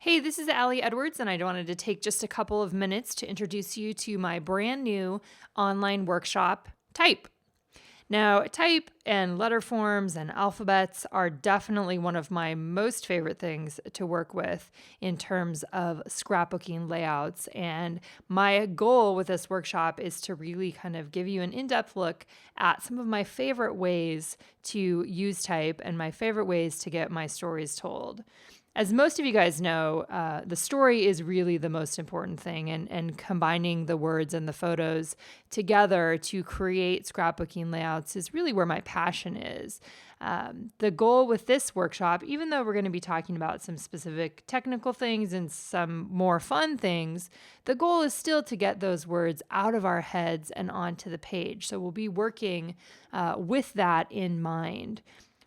Hey, this is Allie Edwards, and I wanted to take just a couple of minutes to introduce you to my brand new online workshop, Type. Now, type and letter forms and alphabets are definitely one of my most favorite things to work with in terms of scrapbooking layouts. And my goal with this workshop is to really kind of give you an in-depth look at some of my favorite ways to use type and my favorite ways to get my stories told. As most of you guys know, the story is really the most important thing, and combining the words and the photos together to create scrapbooking layouts is really where my passion is. The goal with this workshop, even though we're going to be talking about some specific technical things and some more fun things, the goal is still to get those words out of our heads and onto the page. So we'll be working with that in mind.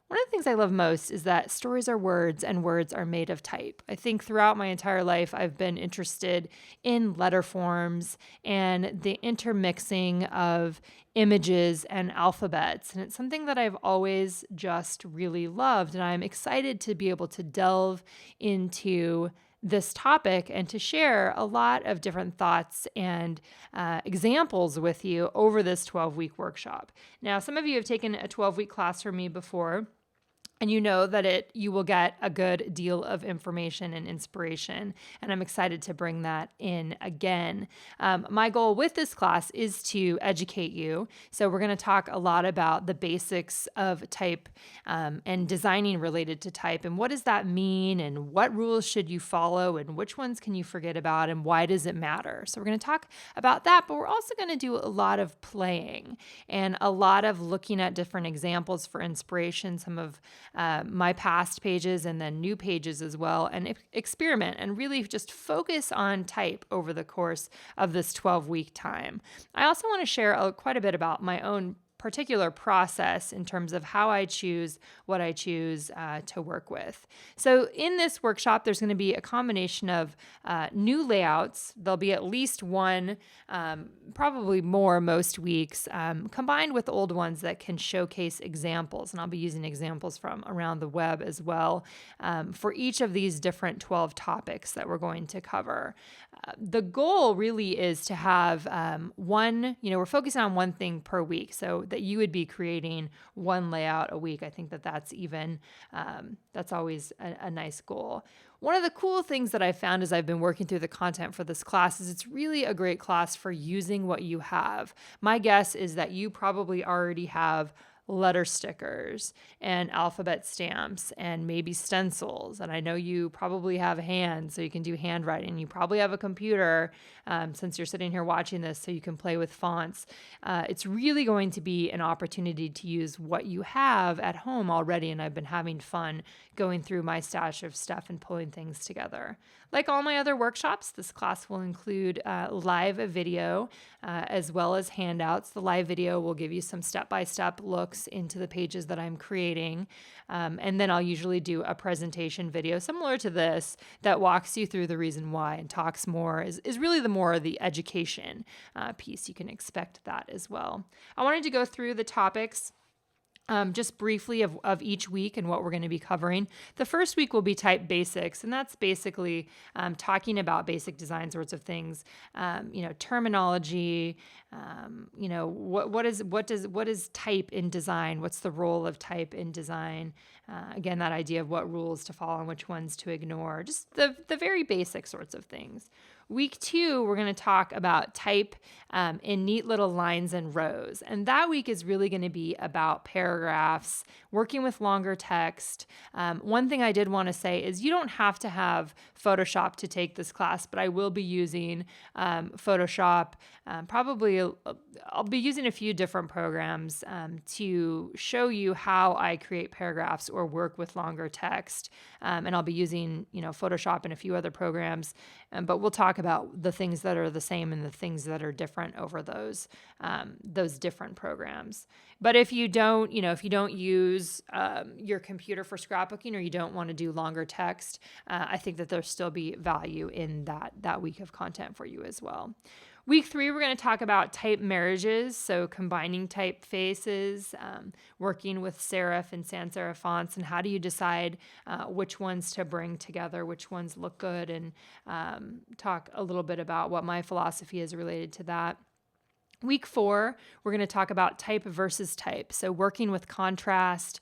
One of the things I love most is that stories are words and words are made of type. I think throughout my entire life, I've been interested in letter forms and the intermixing of images and alphabets. And it's something that I've always just really loved. And I'm excited to be able to delve into this topic and to share a lot of different thoughts and examples with you over this 12-week workshop. Now, some of you have taken a 12-week class from me before, and you know that you will get a good deal of information and inspiration, and I'm excited to bring that in again. My goal with this class is to educate you. So we're going to talk a lot about the basics of type and designing related to type, and what does that mean, and what rules should you follow, and which ones can you forget about, and why does it matter? So we're going to talk about that, but we're also going to do a lot of playing and a lot of looking at different examples for inspiration, some of my past pages and then new pages as well, and experiment and really just focus on type over the course of this 12-week time. I also want to share quite a bit about my own particular process in terms of how I choose what I choose to work with. So in this workshop, there's going to be a combination of new layouts. There'll be at least one, probably more most weeks, combined with old ones that can showcase examples. And I'll be using examples from around the web as well for each of these different 12 topics that we're going to cover. The goal really is to have we're focusing on one thing per week, so that you would be creating one layout a week. I think that's always a nice goal. One of the cool things that I found as I've been working through the content for this class is it's really a great class for using what you have. My guess is that you probably already have letter stickers and alphabet stamps and maybe stencils. And I know you probably have hands, so you can do handwriting. You probably have a computer since you're sitting here watching this, so you can play with fonts. It's really going to be an opportunity to use what you have at home already. And I've been having fun going through my stash of stuff and pulling things together. Like all my other workshops, this class will include live video as well as handouts. The live video will give you some step-by-step looks into the pages that I'm creating. And then I'll usually do a presentation video similar to this that walks you through the reason why and talks more, is really the education piece. You can expect that as well. I wanted to go through the topics just briefly of each week and what we're going to be covering. The first week will be type basics, and that's basically talking about basic design sorts of things, terminology, what is type in design? What's the role of type in design? Again, that idea of what rules to follow and which ones to ignore, just the very basic sorts of things. Week 2, we're going to talk about type in neat little lines and rows. And that week is really going to be about paragraphs, working with longer text. One thing I did want to say is you don't have to have Photoshop to take this class, but I will be using Photoshop. I'll be using a few different programs to show you how I create paragraphs or work with longer text. And I'll be using, Photoshop and a few other programs. But we'll talk about the things that are the same and the things that are different over those different programs. But if you don't use your computer for scrapbooking, or you don't want to do longer text, I think that there'll still be value in that week of content for you as well. Week 3, we're going to talk about type marriages, so combining typefaces, working with serif and sans serif fonts, and how do you decide which ones to bring together, which ones look good, and talk a little bit about what my philosophy is related to that. Week 4, we're going to talk about type versus type. So working with contrast,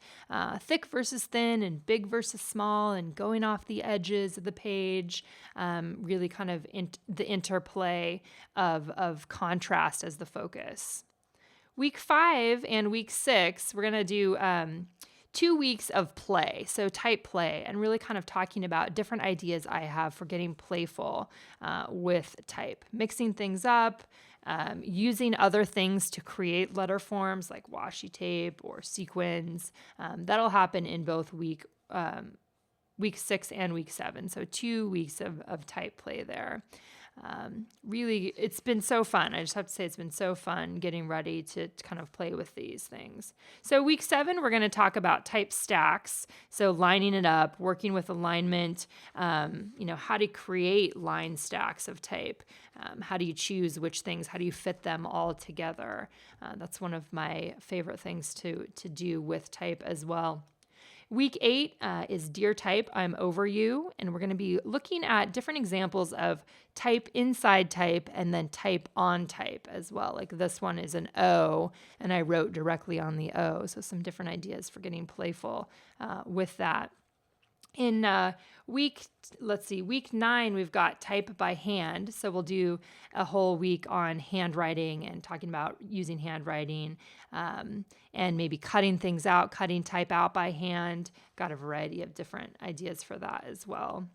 thick versus thin, and big versus small, and going off the edges of the page, really kind of the interplay of contrast as the focus. Week 5 and week 6, we're going to do 2 weeks of play, so type play, and really kind of talking about different ideas I have for getting playful with type, mixing things up, using other things to create letter forms like washi tape or sequins. That'll happen in both week 6 and week 7, so 2 weeks of type play there. Really, it's been so fun. I just have to say it's been so fun getting ready to kind of play with these things. So week 7, we're going to talk about type stacks. So lining it up, working with alignment, how to create line stacks of type. How do you choose which things? How do you fit them all together? That's one of my favorite things to do with type as well. Week 8 is Dear Type, I'm Over You, and we're going to be looking at different examples of type inside type and then type on type as well. Like this one is an O, and I wrote directly on the O, so some different ideas for getting playful with that. In week 9, we've got type by hand. So we'll do a whole week on handwriting and talking about using handwriting and maybe cutting things out, cutting type out by hand. Got a variety of different ideas for that as well.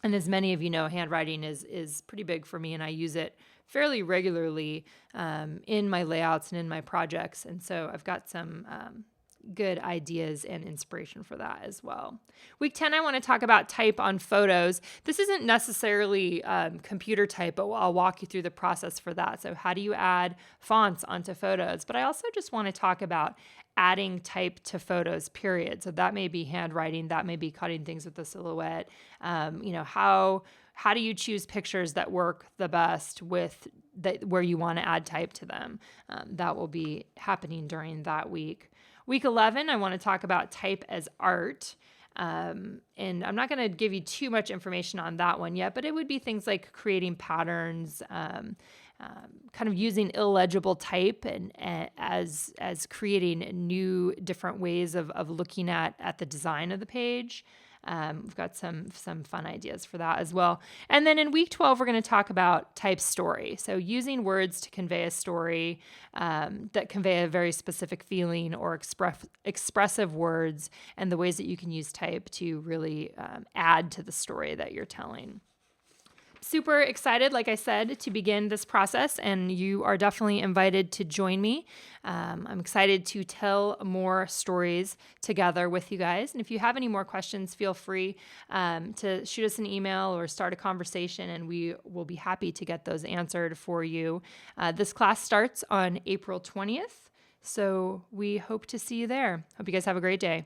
And as many of you know, handwriting is pretty big for me, and I use it fairly regularly in my layouts and in my projects. And so I've got some good ideas and inspiration for that as well. Week 10, I want to talk about type on photos. This isn't necessarily computer type, but I'll walk you through the process for that. So how do you add fonts onto photos? But I also just want to talk about adding type to photos, period. So that may be handwriting, that may be cutting things with a silhouette. How do you choose pictures that work the best with where you want to add type to them? That will be happening during that week. Week 11, I want to talk about type as art. And I'm not going to give you too much information on that one yet, but it would be things like creating patterns, kind of using illegible type and as creating new different ways of looking at the design of the page. We've got some fun ideas for that as well. And then in week 12, we're going to talk about type story. So using words to convey a story that convey a very specific feeling or expressive words, and the ways that you can use type to really add to the story that you're telling. Super excited, like I said, to begin this process, and you are definitely invited to join me. I'm excited to tell more stories together with you guys. And if you have any more questions, feel free to shoot us an email or start a conversation, and we will be happy to get those answered for you. This class starts on April 20th, so we hope to see you there. Hope you guys have a great day.